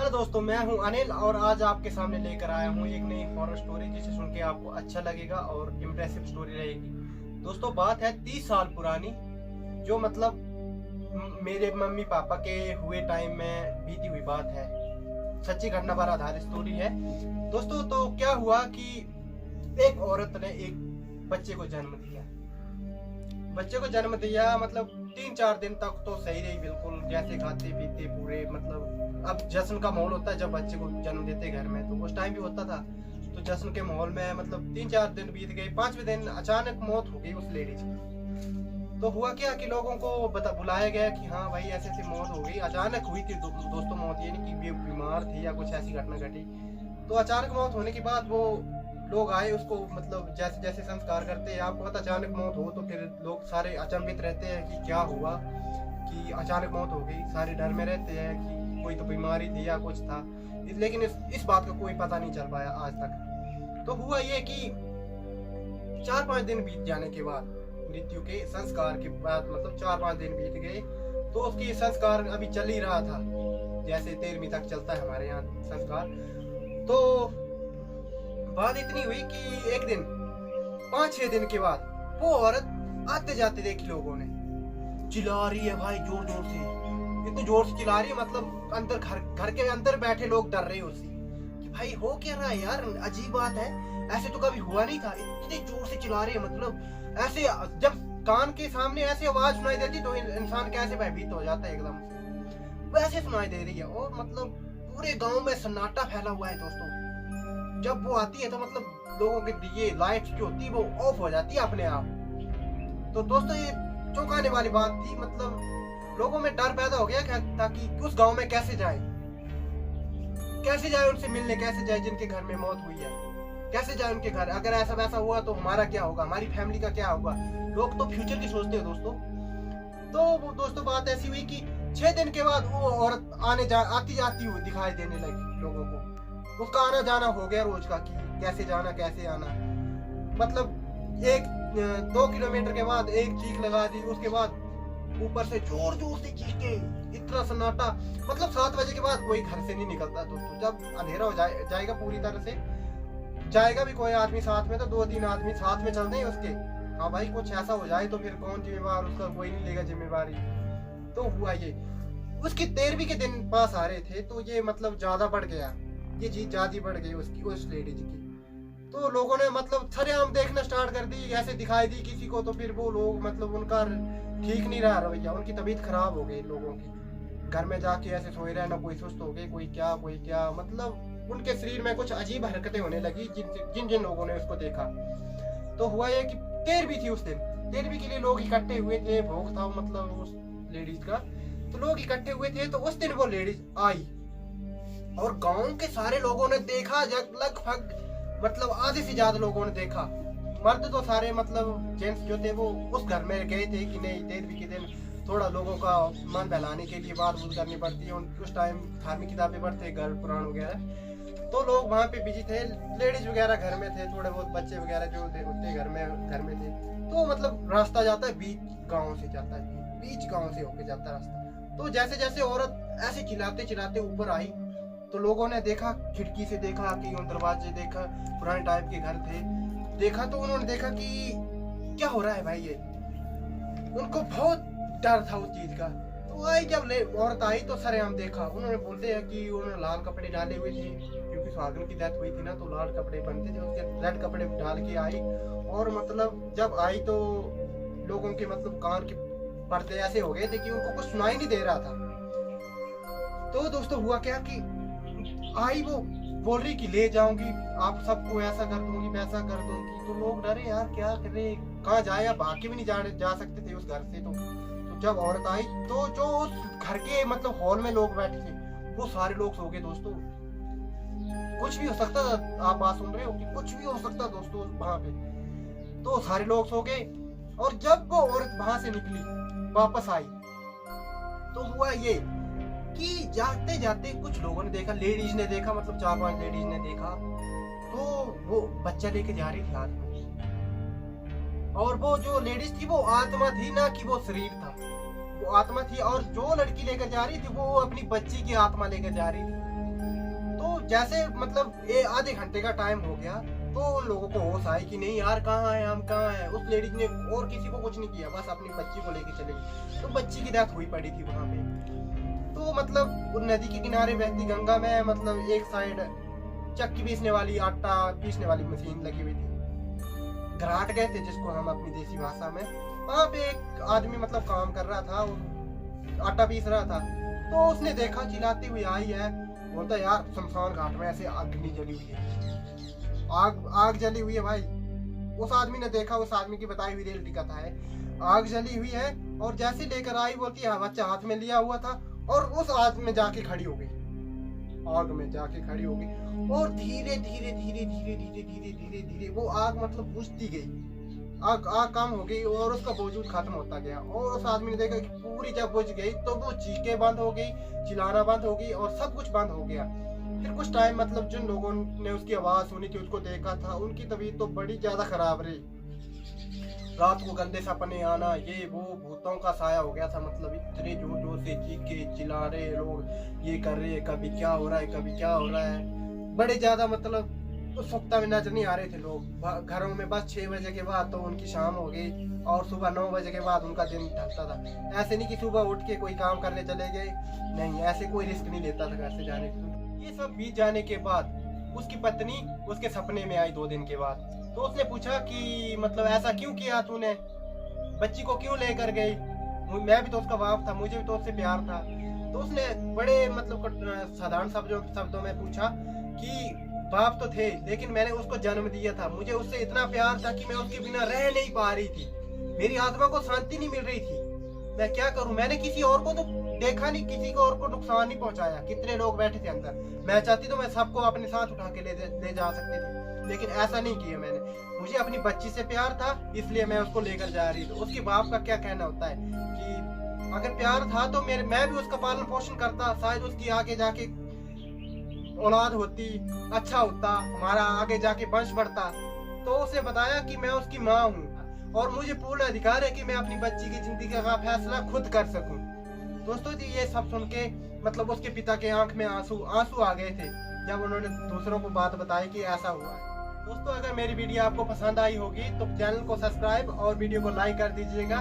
Hello दोस्तों, मैं हूं अनिल और आज आपके सामने लेकर आया हूं एक नई हॉरर स्टोरी जिसे सुन के आपको अच्छा लगेगा और इम्प्रेसिव स्टोरी रहेगी। दोस्तों, बात है 30 साल पुरानी, जो मतलब मेरे मम्मी पापा के हुए टाइम में बीती हुई बात है। सच्ची घटना पर आधारित स्टोरी है दोस्तों। तो क्या हुआ कि एक औरत ने एक बच्चे को जन्म दिया। मतलब 3-4 दिन तक तो सही रही, बिल्कुल जैसे खाते पीते पूरे, मतलब अब जश्न का माहौल होता है जब बच्चे को जन्म देते घर में, तो उस टाइम भी होता था। तो जश्न के माहौल में मतलब 3-4 दिन बीत गए। 5वें दिन अचानक मौत हो गई उस लेडीज की। तो हुआ क्या कि लोगों को बुलाया गया कि हाँ भाई ऐसे ऐसी मौत हो गई, अचानक हुई थी दोस्तों मौत, ये नहीं कि बीमार थी या कुछ ऐसी घटना घटी। तो अचानक मौत होने के बाद वो लोग आए उसको, मतलब जैसे जैसे संस्कार करते हैं, आपको पता अचानक मौत हो तो फिर लोग सारे अचंभित रहते हैं कि क्या हुआ, कि अचानक मौत हो गई। सारे डर में रहते हैं कि कोई तो बीमारी थी या कुछ था, लेकिन इस बात का कोई पता नहीं चल पाया आज तक। तो हुआ ये कि 4-5 दिन बीत जाने के बाद, मृत्यु के संस्कार के बाद, मतलब 4-5 दिन बीत गए, तो उसकी संस्कार अभी चल ही रहा था, जैसे 13वीं तक चलता है हमारे यहाँ संस्कार। तो बात इतनी हुई कि एक दिन 5-6 दिन के बाद वो औरत आते जाते देखी लोगों ने, चिल्ला रही है भाई जोर जोर से, इतनी जोर से चिल्ला रही है, मतलब अंदर घर के अंदर बैठे लोग डर रहे उससे कि भाई हो क्या रहा है यार, अजीब बात है, ऐसे तो कभी हुआ नहीं था। इतनी जोर से चिल्ला रही है, मतलब ऐसे जब कान के सामने ऐसी आवाज सुनाई देती तो इंसान कैसे भयभीत हो जाता है एकदम से, वैसे सुनाई दे रही है। और मतलब पूरे गांव में सन्नाटा फैला हुआ है दोस्तों। जब वो आती है तो मतलब लोगों के ये लाइट्स जो होती है वो ऑफ हो जाती है अपने आप। तो दोस्तों ये चौंकाने वाली बात थी, मतलब लोगों में डर पैदा हो गया ताकि उस गांव में कैसे जाए उनसे मिलने, कैसे जाए जिनके घर में मौत हुई है, कैसे जाए उनके घर। अगर ऐसा वैसा हुआ तो हमारा क्या होगा, हमारी फैमिली का क्या होगा। लोग तो फ्यूचर की सोचते हैं दोस्तों। तो दोस्तों बात ऐसी हुई कि 6 दिन के बाद वो औरत आती जाती हुई दिखाई देने लगी लोगों को। उसका आना जाना हो गया रोज का कि कैसे जाना कैसे आना। मतलब 1-2 किलोमीटर के बाद एक चीख लगा दी, उसके बाद ऊपर से जोर जोर से चीखे, इतना सन्नाटा। मतलब 7 बजे के बाद कोई घर से नहीं निकलता दोस्तों। जब अंधेरा हो जाएगा पूरी तरह से, जाएगा भी कोई आदमी साथ में तो 2-3 आदमी साथ में चलते हैं उसके। हाँ भाई कुछ ऐसा हो जाए तो फिर कौन जिम्मेवार, उसका कोई नहीं लेगा जिम्मेवारी। तो हुआ ये, उसकी 13वीं के दिन पास आ रहे थे, तो ये मतलब ज्यादा बढ़ गया, ये चीज ज्यादा बढ़ गई उसकी, उस लेडीज की। तो लोगों ने मतलब सरेआम देखना स्टार्ट कर दी, ऐसे दिखाई दी किसी को, तो फिर वो लोग मतलब उनका ठीक नहीं रहा रवैया, उनकी तबीयत खराब हो गई लोगों की। घर में जाके ऐसे सोए रहे ना, कोई सुस्त हो गए, कोई क्या, मतलब उनके शरीर में कुछ अजीब हरकतें होने लगी जिन जिन लोगों ने उसको देखा। तो हुआ ये कि 13वीं थी उस दिन, 13वीं के लिए लोग इकट्ठे हुए थे, भोग था मतलब उस लेडीज का। तो लोग इकट्ठे हुए थे, तो उस दिन वो लेडीज आई और गांव के सारे लोगों ने देखा, लगभग मतलब आधे से ज्यादा लोगों ने देखा। मर्द तो सारे मतलब जेंट्स जो थे वो उस घर में गए थे कि नहीं 13वीं के दिन थोड़ा लोगों का मन बहलाने के लिए बात बुत करनी पड़ती है। उस टाइम धार्मिक किताबें पढ़ते, घर पुराण वगैरह, तो लोग वहाँ पे बिजी थे। लेडीज वगैरह घर में थे, थोड़े बहुत बच्चे वगैरह जो थे उतने घर में थे। तो मतलब रास्ता जाता है बीच गाँव से, जाता है बीच गाँव से होके जाता है रास्ता। तो जैसे जैसे औरत ऐसे चिल्लाते चिल्लाते ऊपर आई, तो लोगों ने देखा, खिड़की से देखा कि दरवाजे देखा, पुराने टाइप के घर थे, देखा। तो उन्होंने देखा कि क्या हो रहा है भाई ये, उनको बहुत डर था उस चीज का। तो आई जब औरत आई तो सरेआम देखा। उन्होंने बोलते हैं कि उन्होंने लाल कपड़े डाले हुए थे, क्योंकि सुहागन की डेथ हुई थी ना, तो लाल कपड़े पहनते थे, उसके रेड कपड़े डाल के आई। और मतलब जब आई तो लोगों के मतलब कान के पर्दे ऐसे हो गए थे कि उनको कुछ सुनाई नहीं दे रहा था। तो दोस्तों हुआ क्या कि आई, वो बोल रही कि ले जाऊंगी आप सबको, ऐसा कर दूंगी वैसा कर दूंगी। तो लोग डरे यार क्या करे, कहाँ जाए, आप भाग के भी नहीं जा सकते थे उस घर से। तो जब औरत आई तो जो उस घर के मतलब हॉल में लोग बैठे थे वो सारे लोग सो गए दोस्तों। कुछ भी हो सकता था, आप बात सुन रहे हो कि कुछ भी हो सकता दोस्तों वहां पे। तो सारे लोग सो गए। और जब वो औरत वहां से निकली वापस आई, तो हुआ ये कि जाते जाते कुछ लोगों ने देखा, लेडीज ने देखा, मतलब 4-5 लेडीज ने देखा, तो वो बच्चा लेके जा रही थी हाथ में। और वो जो लेडीज थी वो आत्मा थी, ना कि वो शरीर था, वो आत्मा थी। और जो लड़की लेकर जा रही थी वो अपनी बच्ची की आत्मा लेकर जा रही थी। जैसे मतलब ये आधे घंटे का टाइम हो गया तो उन लोगों को होश आई कि नहीं यार कहाँ है, हम कहाँ है। उस लेडीज ने और किसी को कुछ नहीं किया, बस अपनी बच्ची को लेके चले गई। तो बच्ची की डेथ हुई पड़ी थी वहां पे। तो मतलब नदी के किनारे बहती गंगा में मतलब एक साइड चक्की पीसने वाली, आटा पीसने वाली मशीन लगी हुई थी, घराट कहते जिसको हम अपनी देसी भाषा में। वहां पे एक आदमी मतलब काम कर रहा था, आटा पीस रहा था। तो उसने देखा, चिल्लाती हुई आई है, बोलता यार शमशान घाट में ऐसे अग्नि जली हुई है, आग जली हुई है भाई। उस आदमी ने देखा, उस आदमी की बताई हुई रियलिटी कथा है, आग जली हुई है। और जैसे लेकर आई, बोलती है बच्चा हाथ में लिया हुआ था और उस आग में जाके खड़ी हो गई, आग में जाके खड़ी हो गई। और धीरे धीरे धीरे धीरे धीरे धीरे धीरे धीरे वो आग मतलब बुझती गई, आग कम हो गई और उसका वजूद खत्म होता गया। और उस आदमी ने देखा कि पूरी जब बुझ गई तो वो चीखें बंद हो गई, चिल्लाना बंद हो गई और सब कुछ बंद हो गया। फिर कुछ टाइम मतलब जिन लोगों ने उसकी आवाज सुनी थी, उसको देखा था, उनकी तबीयत तो बड़ी ज्यादा खराब रही। रात को गंदे सपने आना, ये वो, भूतों का साया हो गया था। मतलब इतने जोर जोर से चीखे चिल्ला रहे लोग, ये कर रहे, कभी क्या हो रहा है, कभी क्या हो रहा है। बड़े ज्यादा मतलब उस सप्ताह में नजर नहीं आ रहे थे लोग घरों में। बस 6 बजे के बाद तो उनकी शाम हो गई और सुबह 9 बजे के बाद उनका दिन ढलता था। ऐसे नहीं कि सुबह उठ के कोई काम करने चले गए, नहीं, ऐसे कोई रिस्क नहीं लेता था घर से जाने का। ये सब बीत जाने के बाद उसकी पत्नी उसके सपने में आई 2 दिन के बाद। तो उसने पूछा कि मतलब ऐसा क्यों किया तूने, बच्ची को क्यों लेकर गई, मैं भी तो उसका बाप था, मुझे भी तो उससे प्यार था। तो उसने बड़े मतलब साधारण शब्दों में पूछा कि बाप तो थे लेकिन मैंने उसको जन्म दिया था, मुझे उससे इतना प्यार था कि मैं उसके बिना रह नहीं पा रही थी, मेरी आत्मा को शांति नहीं मिल रही थी, मैं क्या करूं। मैंने किसी और को तो देखा नहीं, किसी को और को नुकसान नहीं पहुंचाया। कितने लोग बैठे थे अंदर, मैं चाहती तो मैं सबको अपने साथ उठा के ले जा सकती थी, लेकिन ऐसा नहीं किया मैंने। मुझे अपनी बच्ची से प्यार था इसलिए मैं उसको लेकर जा रही थी। उसके बाप का क्या कहना होता है कि अगर प्यार था तो मैं भी उसका पालन पोषण करता, शायद उसकी आगे जाके औलाद होती, अच्छा होता, हमारा आगे जाके वंश बढ़ता। तो उसने बताया कि मैं उसकी माँ हूँ और मुझे पूर्ण अधिकार है कि मैं अपनी बच्ची की जिंदगी का फैसला खुद कर सकूं। दोस्तों जी, ये सब सुन के मतलब उसके पिता के आंख में आंसू आ गए थे जब उन्होंने दूसरों को बात बताई कि ऐसा हुआ है। दोस्तों, अगर मेरी वीडियो आपको पसंद आई होगी तो चैनल को सब्सक्राइब और वीडियो को लाइक कर दीजिएगा।